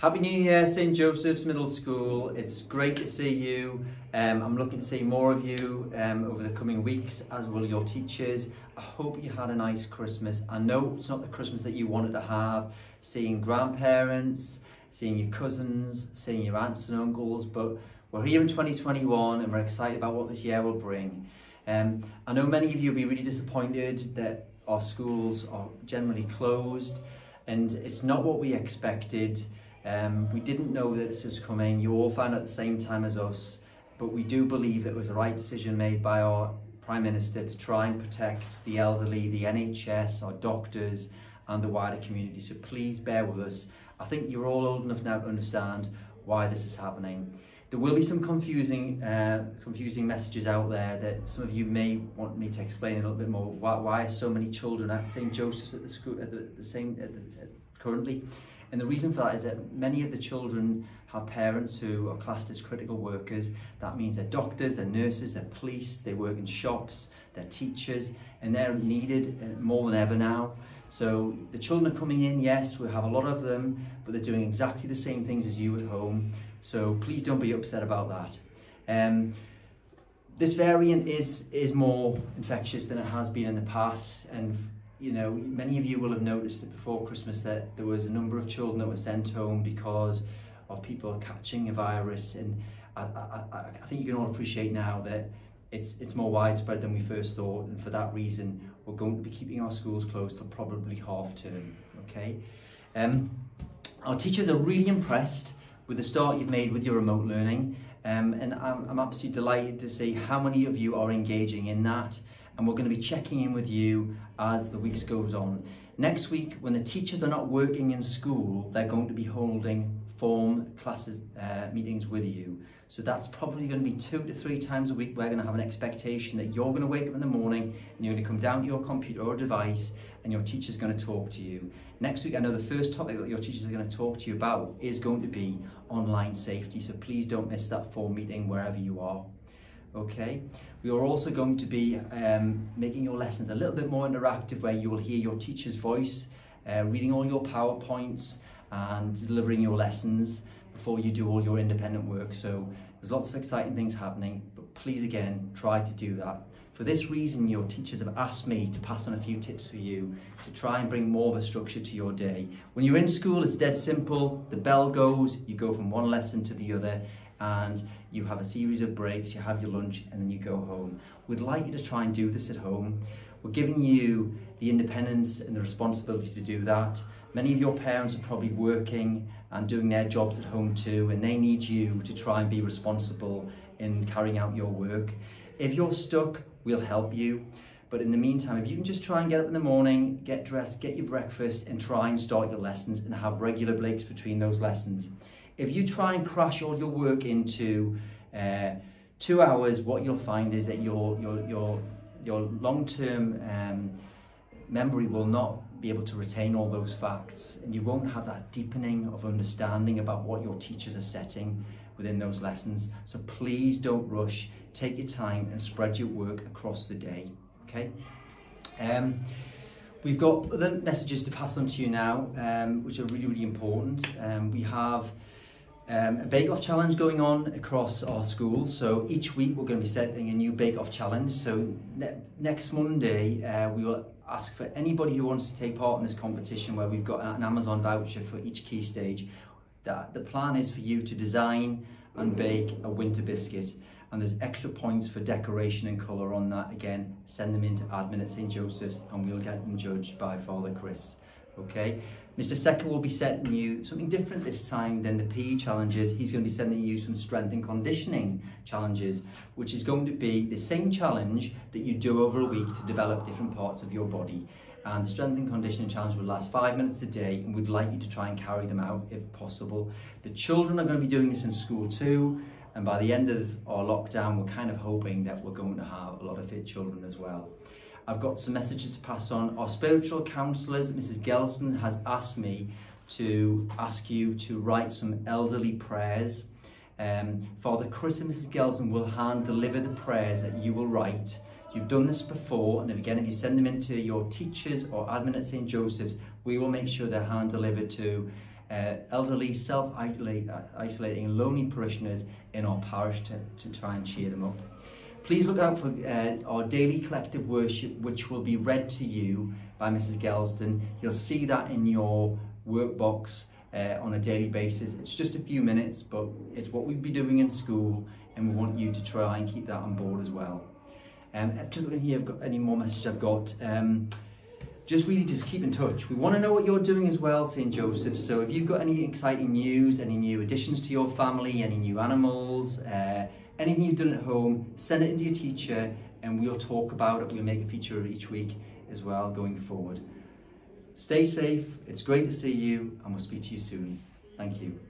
Happy New Year, St. Joseph's Middle School. It's great to see you. I'm looking to see more of you over the coming weeks, as will your teachers. I hope you had a nice Christmas. I know it's not the Christmas that you wanted to have, seeing grandparents, seeing your cousins, seeing your aunts and uncles, but we're here in 2021 and we're excited about what this year will bring. I know many of you will be really disappointed that our schools are generally closed, and it's not what we expected. We didn't know that this was coming. You all found out at the same time as us, but we do believe that it was the right decision made by our Prime Minister to try and protect the elderly, the NHS, our doctors and the wider community. So please bear with us. I think you're all old enough now to understand why this is happening. There will be some confusing messages out there that some of you may want me to explain a little bit more. Why are so many children at St. Joseph's at the school currently? And the reason for that is that many of the children have parents who are classed as critical workers. That means they're doctors, they're nurses, they're police, they work in shops, they're teachers, and they're needed more than ever now. So the children are coming in, yes, we have a lot of them, but they're doing exactly the same things as you at home. So please don't be upset about that. This variant is more infectious than it has been in the past, and you know, many of you will have noticed that before Christmas that there was a number of children that were sent home because of people catching a virus, and I think you can all appreciate now that it's more widespread than we first thought, and for that reason we're going to be keeping our schools closed till probably half term, okay? Our teachers are really impressed with the start you've made with your remote learning, and I'm absolutely delighted to see how many of you are engaging in that. And we're going to be checking in with you as the weeks goes on. Next week, when the teachers are not working in school, they're going to be holding form classes meetings with you. So that's probably going to be 2 to 3 times a week. We're going to have an expectation that you're going to wake up in the morning and you're going to come down to your computer or device and your teacher's going to talk to you. Next week, I know the first topic that your teachers are going to talk to you about is going to be online safety. So please don't miss that form meeting wherever you are. Okay, we are also going to be making your lessons a little bit more interactive, where you will hear your teacher's voice, reading all your PowerPoints and delivering your lessons before you do all your independent work. So there's lots of exciting things happening, but please again, try to do that. For this reason, your teachers have asked me to pass on a few tips for you to try and bring more of a structure to your day. When you're in school, it's dead simple. The bell goes, you go from one lesson to the other, and you have a series of breaks, you have your lunch, and then you go home. We'd like you to try and do this at home. We're giving you the independence and the responsibility to do that. Many of your parents are probably working and doing their jobs at home too, and they need you to try and be responsible in carrying out your work. If you're stuck, we'll help you. But in the meantime, if you can just try and get up in the morning, get dressed, get your breakfast, and try and start your lessons and have regular breaks between those lessons. If you try and crash all your work into 2 hours, what you'll find is that your long-term memory will not be able to retain all those facts, and you won't have that deepening of understanding about what your teachers are setting within those lessons. So please don't rush, take your time and spread your work across the day, okay? We've got other messages to pass on to you now, which are really, really important. We have a bake-off challenge going on across our schools. So each week we're going to be setting a new bake-off challenge. So next Monday we will ask for anybody who wants to take part in this competition, where we've got an Amazon voucher for each key stage. The plan is for you to design and bake a winter biscuit, and there's extra points for decoration and colour on that. Again, send them in to admin at St. Joseph's and we'll get them judged by Father Chris. Okay, Mr. Secker will be setting you something different this time than the PE challenges. He's going to be sending you some strength and conditioning challenges, which is going to be the same challenge that you do over a week to develop different parts of your body. And the strength and conditioning challenge will last 5 minutes a day, and we'd like you to try and carry them out if possible. The children are going to be doing this in school too, and by the end of our lockdown, we're kind of hoping that we're going to have a lot of fit children as well. I've got some messages to pass on. Our spiritual counsellors, Mrs. Gelson, has asked me to ask you to write some elderly prayers. Father Chris and Mrs. Gelson will hand deliver the prayers that you will write. You've done this before, and again, if you send them into your teachers or admin at St. Joseph's, we will make sure they're hand delivered to elderly, self-isolating and lonely parishioners in our parish to try and cheer them up. Please look out for our daily collective worship, which will be read to you by Mrs. Gelston. You'll see that in your workbox on a daily basis. It's just a few minutes, but it's what we'd be doing in school, and we want you to try and keep that on board as well. Here, I've got any more messages I've got. Just keep in touch. We want to know what you're doing as well, St. Joseph. So if you've got any exciting news, any new additions to your family, any new animals, anything you've done at home, send it into your teacher and we'll talk about it. We'll make a feature of each week as well going forward. Stay safe. It's great to see you and we'll speak to you soon. Thank you.